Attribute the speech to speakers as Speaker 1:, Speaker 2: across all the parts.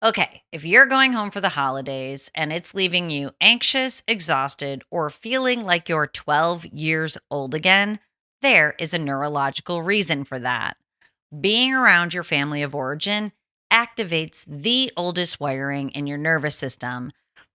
Speaker 1: Okay, if you're going home for the holidays and it's leaving you anxious, exhausted, or feeling like you're 12 years old again, there is a neurological reason for that. Being around your family of origin activates the oldest wiring in your nervous system,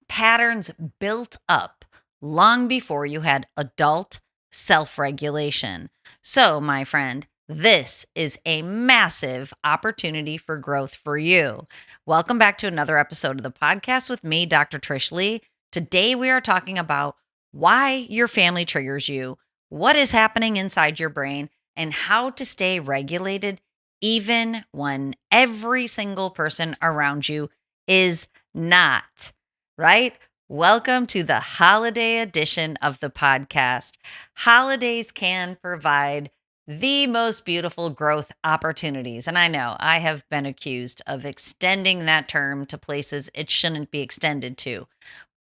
Speaker 1: patterns built up long before you had adult self regulation. So, my friend, this is a massive opportunity for growth for you. Welcome back to another episode of the podcast with me, Dr. Trish Leigh. Today, we are talking about why your family triggers you, what is happening inside your brain, and how to stay regulated even when every single person around you is not, right? Welcome to the holiday edition of the podcast. Holidays can provide the most beautiful growth opportunities. And I know I have been accused of extending that term to places it shouldn't be extended to.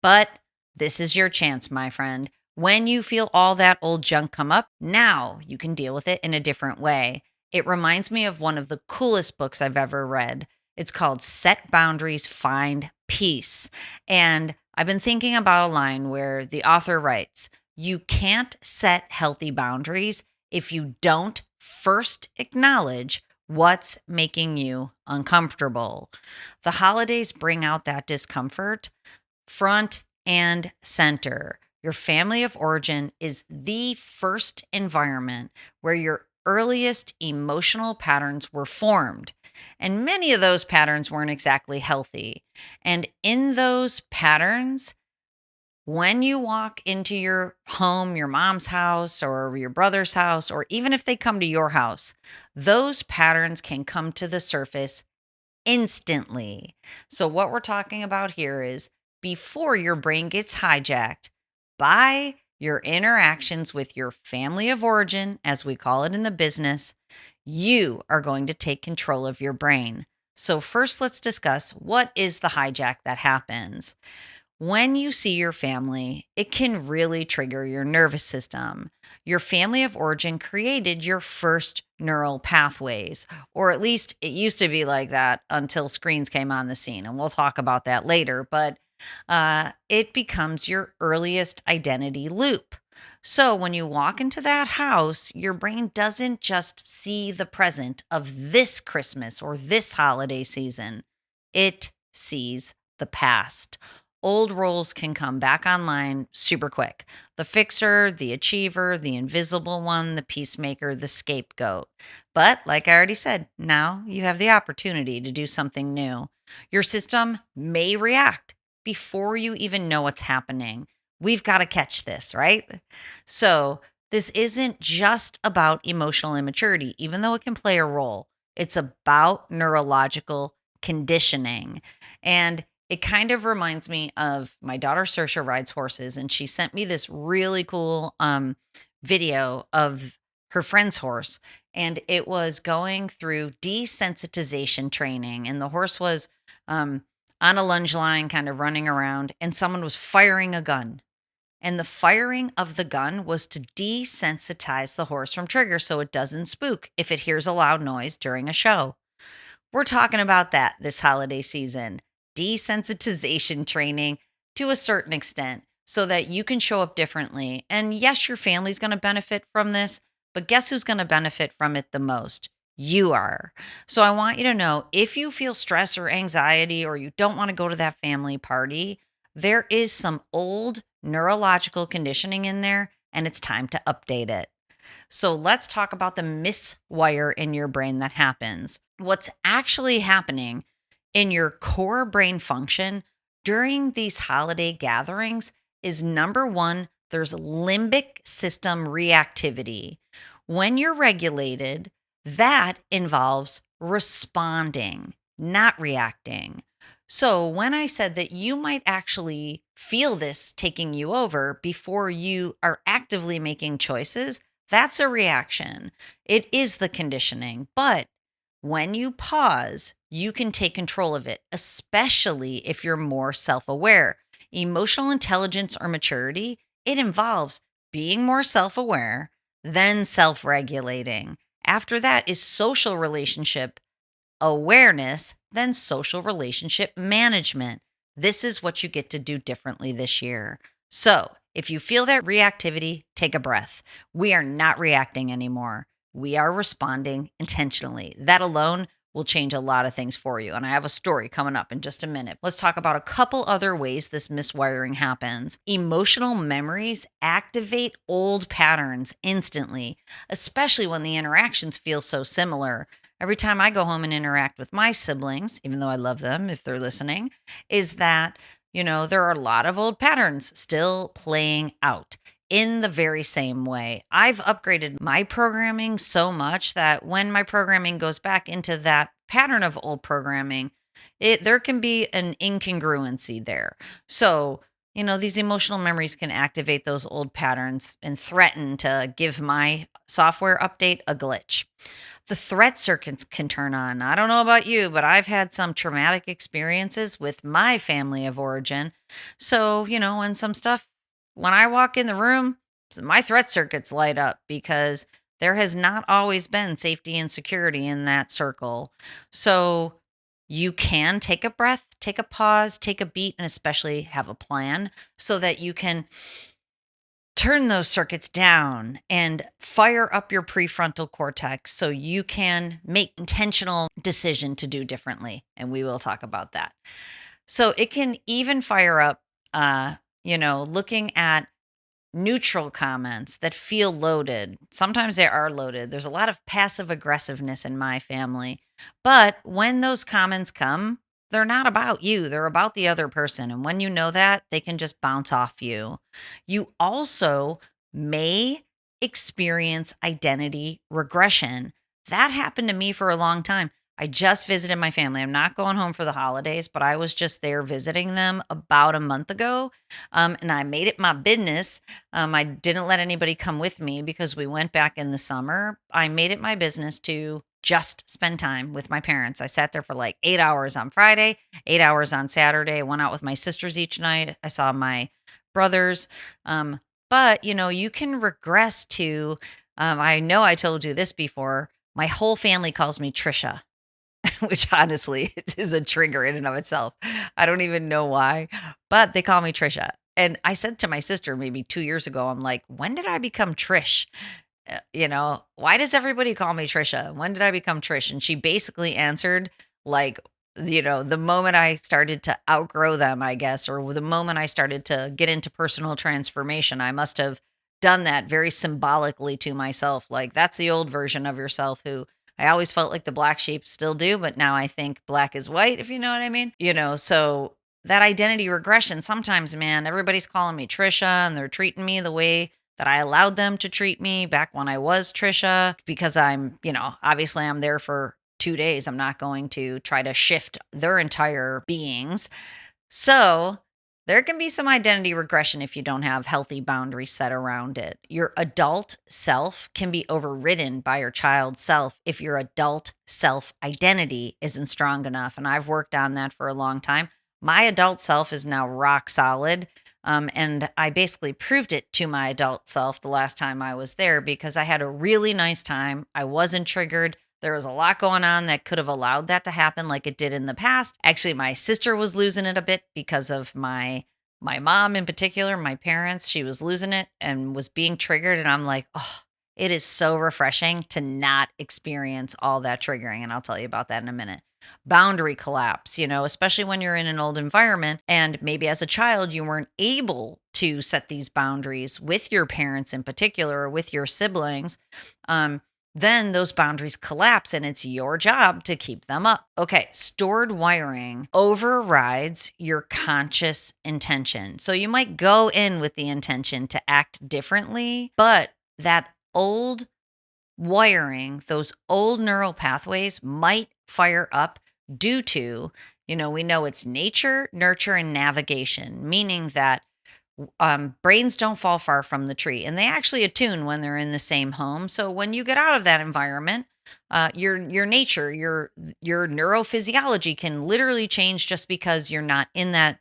Speaker 1: But this is your chance, my friend. When you feel all that old junk come up, now you can deal with it in a different way. It reminds me of one of the coolest books I've ever read. It's called Set Boundaries, Find Peace. And I've been thinking about a line where the author writes, "You can't set healthy boundaries if you don't first acknowledge what's making you uncomfortable." The holidays bring out that discomfort front and center. Your family of origin is the first environment where your earliest emotional patterns were formed. And many of those patterns weren't exactly healthy. And in those patterns, when you walk into your home, your mom's house, or your brother's house, or even if they come to your house, those patterns can come to the surface instantly. So, what we're talking about here is before your brain gets hijacked by your interactions with your family of origin, as we call it in the business, you are going to take control of your brain. So, first, let's discuss what is the hijack that happens. When you see your family, it can really trigger your nervous system. Your family of origin created your first neural pathways, or at least it used to be like that until screens came on the scene. And we'll talk about that later, but it becomes your earliest identity loop. So when you walk into that house, your brain doesn't just see the present of this Christmas or this holiday season, it sees the past. Old roles can come back online super quick. The fixer, the achiever, the invisible one, the peacemaker, the scapegoat. But like I already said, now you have the opportunity to do something new. Your system may react before you even know what's happening. We've got to catch this, right? So, this isn't just about emotional immaturity, even though it can play a role. It's about neurological conditioning. And it kind of reminds me of my daughter Saoirse rides horses, and she sent me this really cool video of her friend's horse, and it was going through desensitization training, and the horse was um, on a lunge line, kind of running around, and someone was firing a gun. And the firing of the gun was to desensitize the horse from trigger so it doesn't spook if it hears a loud noise during a show. We're talking about that this holiday season. Desensitization training to a certain extent so that you can show up differently. And yes, your family's going to benefit from this, but guess who's going to benefit from it the most? You are. So I want you to know if you feel stress or anxiety or you don't want to go to that family party, there is some old neurological conditioning in there and it's time to update it. So let's talk about the miswire in your brain that happens. What's actually happening in your core brain function during these holiday gatherings is number one, there's limbic system reactivity. When you're regulated, that involves responding, not reacting. So, when I said that you might actually feel this taking you over before you are actively making choices, that's a reaction. It is the conditioning. But when you pause, you can take control of it, especially if you're more self aware. Emotional intelligence or maturity, it involves being more self aware, then self regulating. After that is social relationship awareness, then social relationship management. This is what you get to do differently this year. So, if you feel that reactivity, take a breath. We are not reacting anymore. We are responding intentionally. That alone will change a lot of things for you. And I have a story coming up in just a minute. Let's talk about a couple other ways this miswiring happens. Emotional memories activate old patterns instantly, especially when the interactions feel so similar. Every time I go home and interact with my siblings, even though I love them if they're listening, is that, there are a lot of old patterns still playing out in the very same way. I've upgraded my programming so much that when my programming goes back into that pattern of old programming, there can be an incongruency there. So, these emotional memories can activate those old patterns and threaten to give my software update a glitch. The threat circuits can turn on. I don't know about you, but I've had some traumatic experiences with my family of origin. So, when I walk in the room, my threat circuits light up because there has not always been safety and security in that circle. So, you can take a breath, take a pause, take a beat, and especially have a plan so that you can turn those circuits down and fire up your prefrontal cortex so you can make intentional decision to do differently, and we will talk about that. So it can even fire up looking at neutral comments that feel loaded. Sometimes they are loaded. There's a lot of passive aggressiveness in my family. But when those comments come, they're not about you, they're about the other person. And when you know that, they can just bounce off you. You also may experience identity regression. That happened to me for a long time. I just visited my family. I'm not going home for the holidays, but I was just there visiting them about a month ago. And I made it my business. I didn't let anybody come with me because we went back in the summer. I made it my business to just spend time with my parents. I sat there for like 8 hours on Friday, 8 hours on Saturday. I went out with my sisters each night. I saw my brothers. But, you can regress to, I know I told you this before. My whole family calls me Trisha. Which honestly is a trigger in and of itself. I don't even know why, but they call me Trisha. And I said to my sister maybe 2 years ago, I'm like, when did I become Trish? Why does everybody call me Trisha? When did I become Trish? And she basically answered like, the moment I started to outgrow them, I guess, or the moment I started to get into personal transformation, I must have done that very symbolically to myself. Like, that's the old version of yourself who I always felt like the black sheep, still do, but now I think black is white, if you know what I mean. So that identity regression, sometimes, man, everybody's calling me Trisha and they're treating me the way that I allowed them to treat me back when I was Trisha because obviously I'm there for 2 days. I'm not going to try to shift their entire beings. So there can be some identity regression if you don't have healthy boundaries set around it. Your adult self can be overridden by your child self if your adult self identity isn't strong enough. And I've worked on that for a long time. My adult self is now rock solid. And I basically proved it to my adult self the last time I was there because I had a really nice time. I wasn't triggered. There was a lot going on that could have allowed that to happen like it did in the past. Actually, my sister was losing it a bit because of my mom in particular, my parents. She was losing it and was being triggered. And I'm like, oh, it is so refreshing to not experience all that triggering. And I'll tell you about that in a minute. Boundary collapse, especially when you're in an old environment and maybe as a child you weren't able to set these boundaries with your parents in particular or with your siblings. Then those boundaries collapse and it's your job to keep them up. Okay, stored wiring overrides your conscious intention. So you might go in with the intention to act differently, but that old wiring, those old neural pathways might fire up due to, we know it's nature, nurture, and navigation, meaning that brains don't fall far from the tree and they actually attune when they're in the same home. So when you get out of that environment, your nature, your neurophysiology can literally change just because you're not in that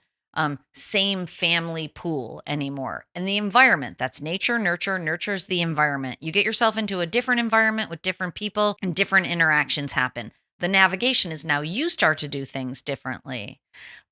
Speaker 1: same family pool anymore. And the environment, that's nature, nurtures the environment. You get yourself into a different environment with different people and different interactions happen. The navigation is now you start to do things differently.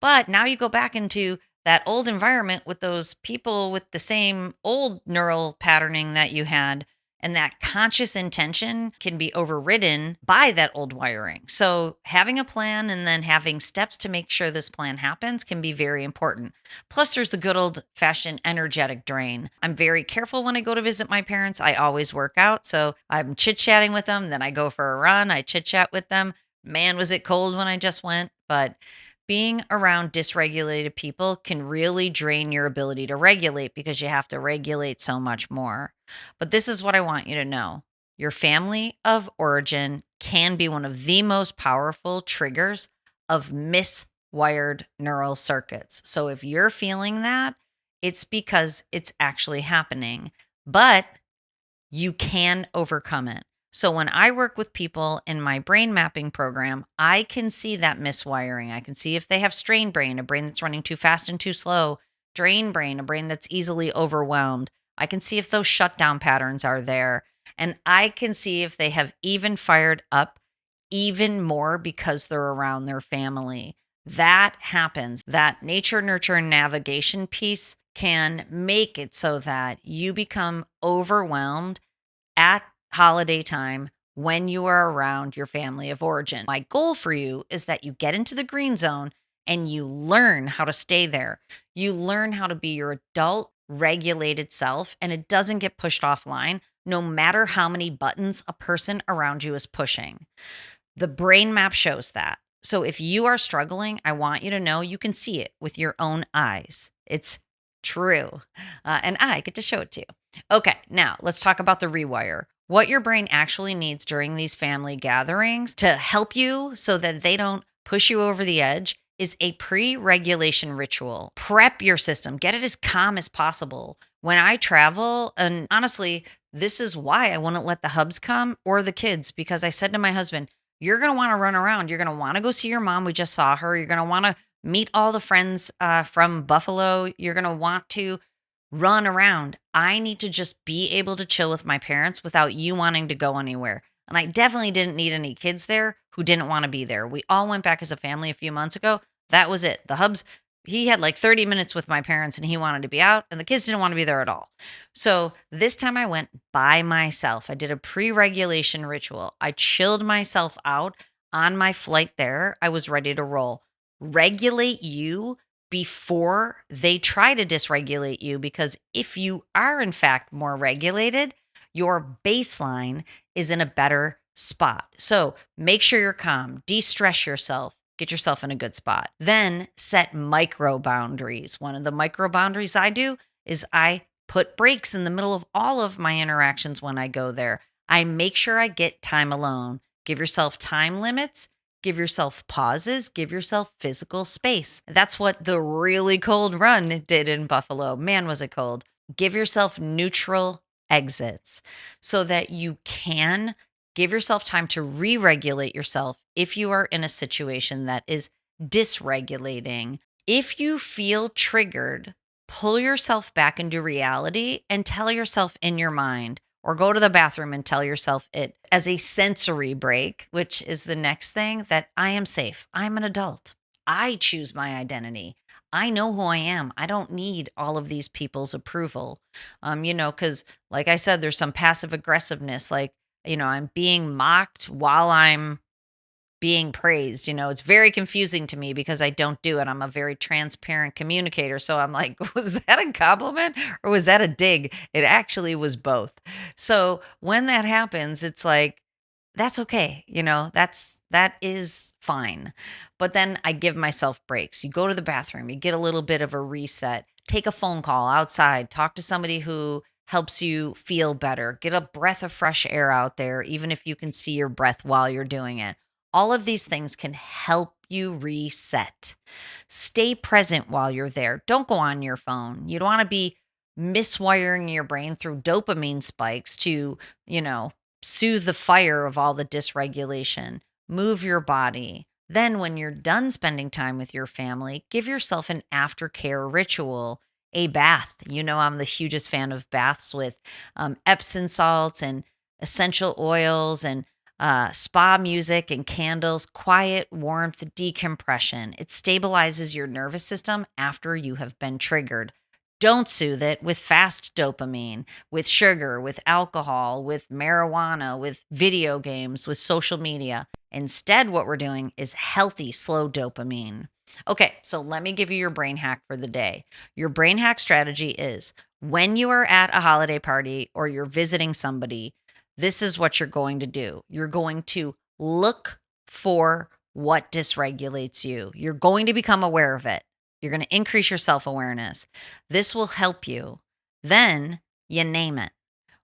Speaker 1: But now you go back into that old environment with those people with the same old neural patterning that you had. And that conscious intention can be overridden by that old wiring. So, having a plan and then having steps to make sure this plan happens can be very important. Plus, there's the good old fashioned energetic drain. I'm very careful when I go to visit my parents. I always work out. So, I'm chit chatting with them. Then I go for a run. I chit chat with them. Man, was it cold when I just went. But being around dysregulated people can really drain your ability to regulate because you have to regulate so much more. But this is what I want you to know: your family of origin can be one of the most powerful triggers of miswired neural circuits. So if you're feeling that, it's because it's actually happening. But you can overcome it. So when I work with people in my brain mapping program, I can see that miswiring. I can see if they have strained brain, a brain that's running too fast and too slow, drain brain, a brain that's easily overwhelmed. I can see if those shutdown patterns are there. And I can see if they have even fired up even more because they're around their family. That happens. That nature, nurture, and navigation piece can make it so that you become overwhelmed at holiday time when you are around your family of origin. My goal for you is that you get into the green zone and you learn how to stay there. You learn how to be your adult regulated self, and it doesn't get pushed offline no matter how many buttons a person around you is pushing. The brain map shows that. So if you are struggling, I want you to know you can see it with your own eyes. It's true. And I get to show it to you. Okay, now let's talk about the rewire. What your brain actually needs during these family gatherings to help you so that they don't push you over the edge is a pre regulation ritual. Prep your system, get it as calm as possible. When I travel, and honestly, this is why I wouldn't let the hubs come or the kids, because I said to my husband, you're going to want to run around. You're going to want to go see your mom. We just saw her. You're going to want to meet all the friends from Buffalo. You're going to want to run around. I need to just be able to chill with my parents without you wanting to go anywhere. And I definitely didn't need any kids there who didn't want to be there. We all went back as a family a few months ago. That was it. The hubs, he had like 30 minutes with my parents and he wanted to be out, and the kids didn't want to be there at all. So this time I went by myself. I did a pre regulation ritual. I chilled myself out on my flight there. I was ready to roll. Regulate you before they try to dysregulate you, because if you are in fact more regulated, your baseline is in a better spot. So make sure you're calm, de-stress yourself, get yourself in a good spot. Then set micro boundaries. One of the micro boundaries I do is I put breaks in the middle of all of my interactions when I go there. I make sure I get time alone. Give yourself time limits. Give yourself pauses, give yourself physical space. That's what the really cold run did in Buffalo. Man, was it cold. Give yourself neutral exits so that you can give yourself time to re regulate yourself if you are in a situation that is dysregulating. If you feel triggered, pull yourself back into reality and tell yourself in your mind, or go to the bathroom and tell yourself it as a sensory break, which is the next thing, that I am safe. I'm an adult. I choose my identity. I know who I am. I don't need all of these people's approval. Because like I said, there's some passive aggressiveness, like, I'm being mocked while I'm being praised. It's very confusing to me because I don't do it. I'm a very transparent communicator. So I'm like, was that a compliment or was that a dig? It actually was both. So when that happens, it's like, that's okay. That is fine. But then I give myself breaks. You go to the bathroom, you get a little bit of a reset, take a phone call outside, talk to somebody who helps you feel better, get a breath of fresh air out there, even if you can see your breath while you're doing it. All of these things can help you reset. Stay present while you're there. Don't go on your phone. You don't want to be miswiring your brain through dopamine spikes to, soothe the fire of all the dysregulation. Move your body. Then, when you're done spending time with your family, give yourself an aftercare ritual, a bath. I'm the hugest fan of baths with Epsom salts and essential oils and Spa music and candles, quiet warmth, decompression. It stabilizes your nervous system after you have been triggered. Don't soothe it with fast dopamine, with sugar, with alcohol, with marijuana, with video games, with social media. Instead, what we're doing is healthy, slow dopamine. Okay, so let me give you your brain hack for the day. Your brain hack strategy is when you are at a holiday party or you're visiting somebody, this is what you're going to do. You're going to look for what dysregulates you. You're going to become aware of it. You're going to increase your self awareness. This will help you. Then you name it.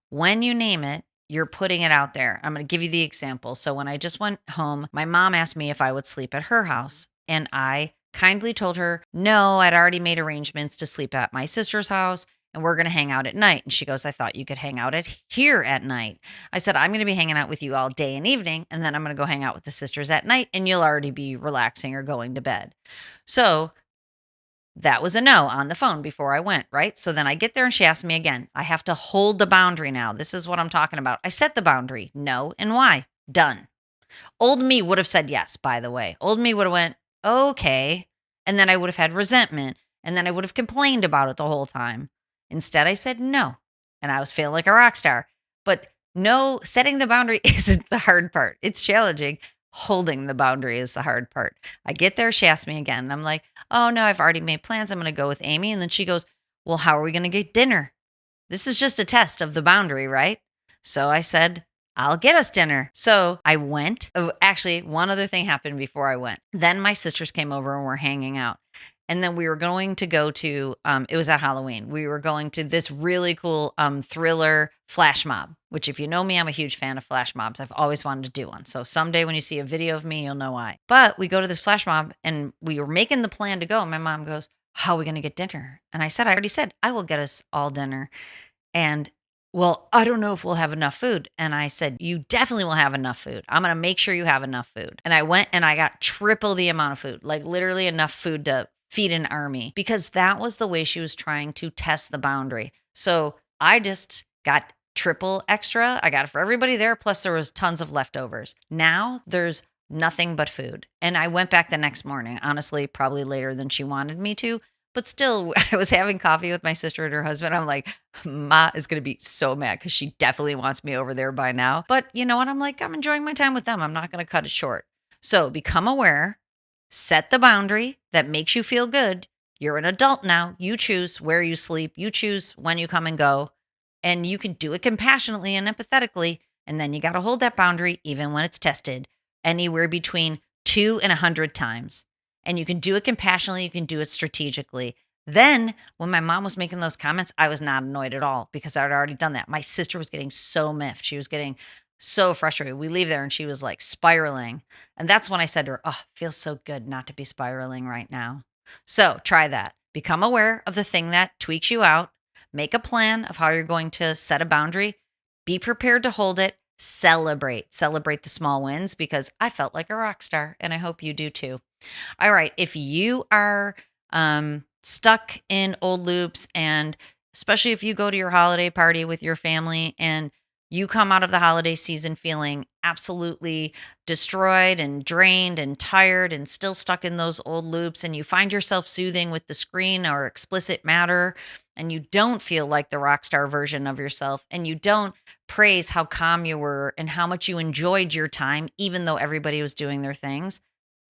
Speaker 1: When you name it, you're putting it out there. I'm going to give you the example. So when I just went home, my mom asked me if I would sleep at her house. And I kindly told her, no, I'd already made arrangements to sleep at my sister's house and we're going to hang out at night. And she goes, I thought you could hang out at here at night. I said, I'm going to be hanging out with you all day and evening. And then I'm going to go hang out with the sisters at night and you'll already be relaxing or going to bed. So that was a no on the phone before I went, right? So then I get there and she asked me again. I have to hold the boundary now. This is what I'm talking about. I set the boundary. No, and why? Done. Old me would have said yes, by the way. Old me would have went, okay. And then I would have had resentment. And then I would have complained about it the whole time. Instead, I said no. And I was feeling like a rock star. But no, setting the boundary isn't the hard part. It's challenging. Holding the boundary is the hard part. I get there, she asked me again. And I'm like, oh no, I've already made plans. I'm going to go with Amy. And then she goes, well, how are we going to get dinner? This is just a test of the boundary, right? So I said, I'll get us dinner. So I went. Oh, actually, one other thing happened before I went. Then my sisters came over and we're hanging out. And then we were going to go to, it was at Halloween. We were going to this really cool thriller flash mob, which if you know me, I'm a huge fan of flash mobs. I've always wanted to do one. So someday when you see a video of me, you'll know why. But we go to this flash mob and we were making the plan to go. And my mom goes, how are we going to get dinner? And I said, I already said, I will get us all dinner. And well, I don't know if we'll have enough food. And I said, you definitely will have enough food. I'm going to make sure you have enough food. And I went and I got triple the amount of food, like literally enough food to feed an army, because that was the way she was trying to test the boundary. So I just got triple extra. I got it for everybody there. Plus there was tons of leftovers. Now there's nothing but food. And I went back the next morning, honestly, probably later than she wanted me to. But still, I was having coffee with my sister and her husband. I'm like, Ma is going to be so mad because she definitely wants me over there by now. But you know what? I'm like, I'm enjoying my time with them. I'm not going to cut it short. So become aware, set the boundary that makes you feel good. You're an adult now. You choose where you sleep. You choose when you come and go. And you can do it compassionately and empathetically. And then you got to hold that boundary even when it's tested, anywhere between 2 and 100 times. And you can do it compassionately. You can do it strategically. Then when my mom was making those comments, I was not annoyed at all because I'd already done that. My sister was getting so miffed. She was getting so frustrated. We leave there and she was like spiraling. And that's when I said to her, oh, it feels so good not to be spiraling right now. So try that. Become aware of the thing that tweaks you out. Make a plan of how you're going to set a boundary. Be prepared to hold it. Celebrate the small wins, because I felt like a rock star and I hope you do too. All right. If you are stuck in old loops, and especially if you go to your holiday party with your family and you come out of the holiday season feeling absolutely destroyed and drained and tired and still stuck in those old loops, and you find yourself soothing with the screen or explicit matter, and you don't feel like the rock star version of yourself, and you don't praise how calm you were and how much you enjoyed your time, even though everybody was doing their things,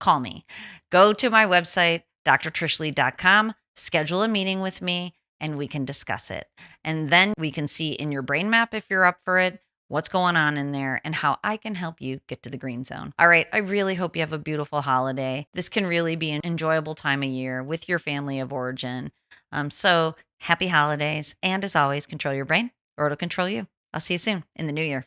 Speaker 1: call me. Go to my website, drtrishleigh.com, schedule a meeting with me, and we can discuss it. And then we can see in your brain map, if you're up for it, what's going on in there and how I can help you get to the green zone. All right. I really hope you have a beautiful holiday. This can really be an enjoyable time of year with your family of origin. So happy holidays. And as always, control your brain or it'll control you. I'll see you soon in the new year.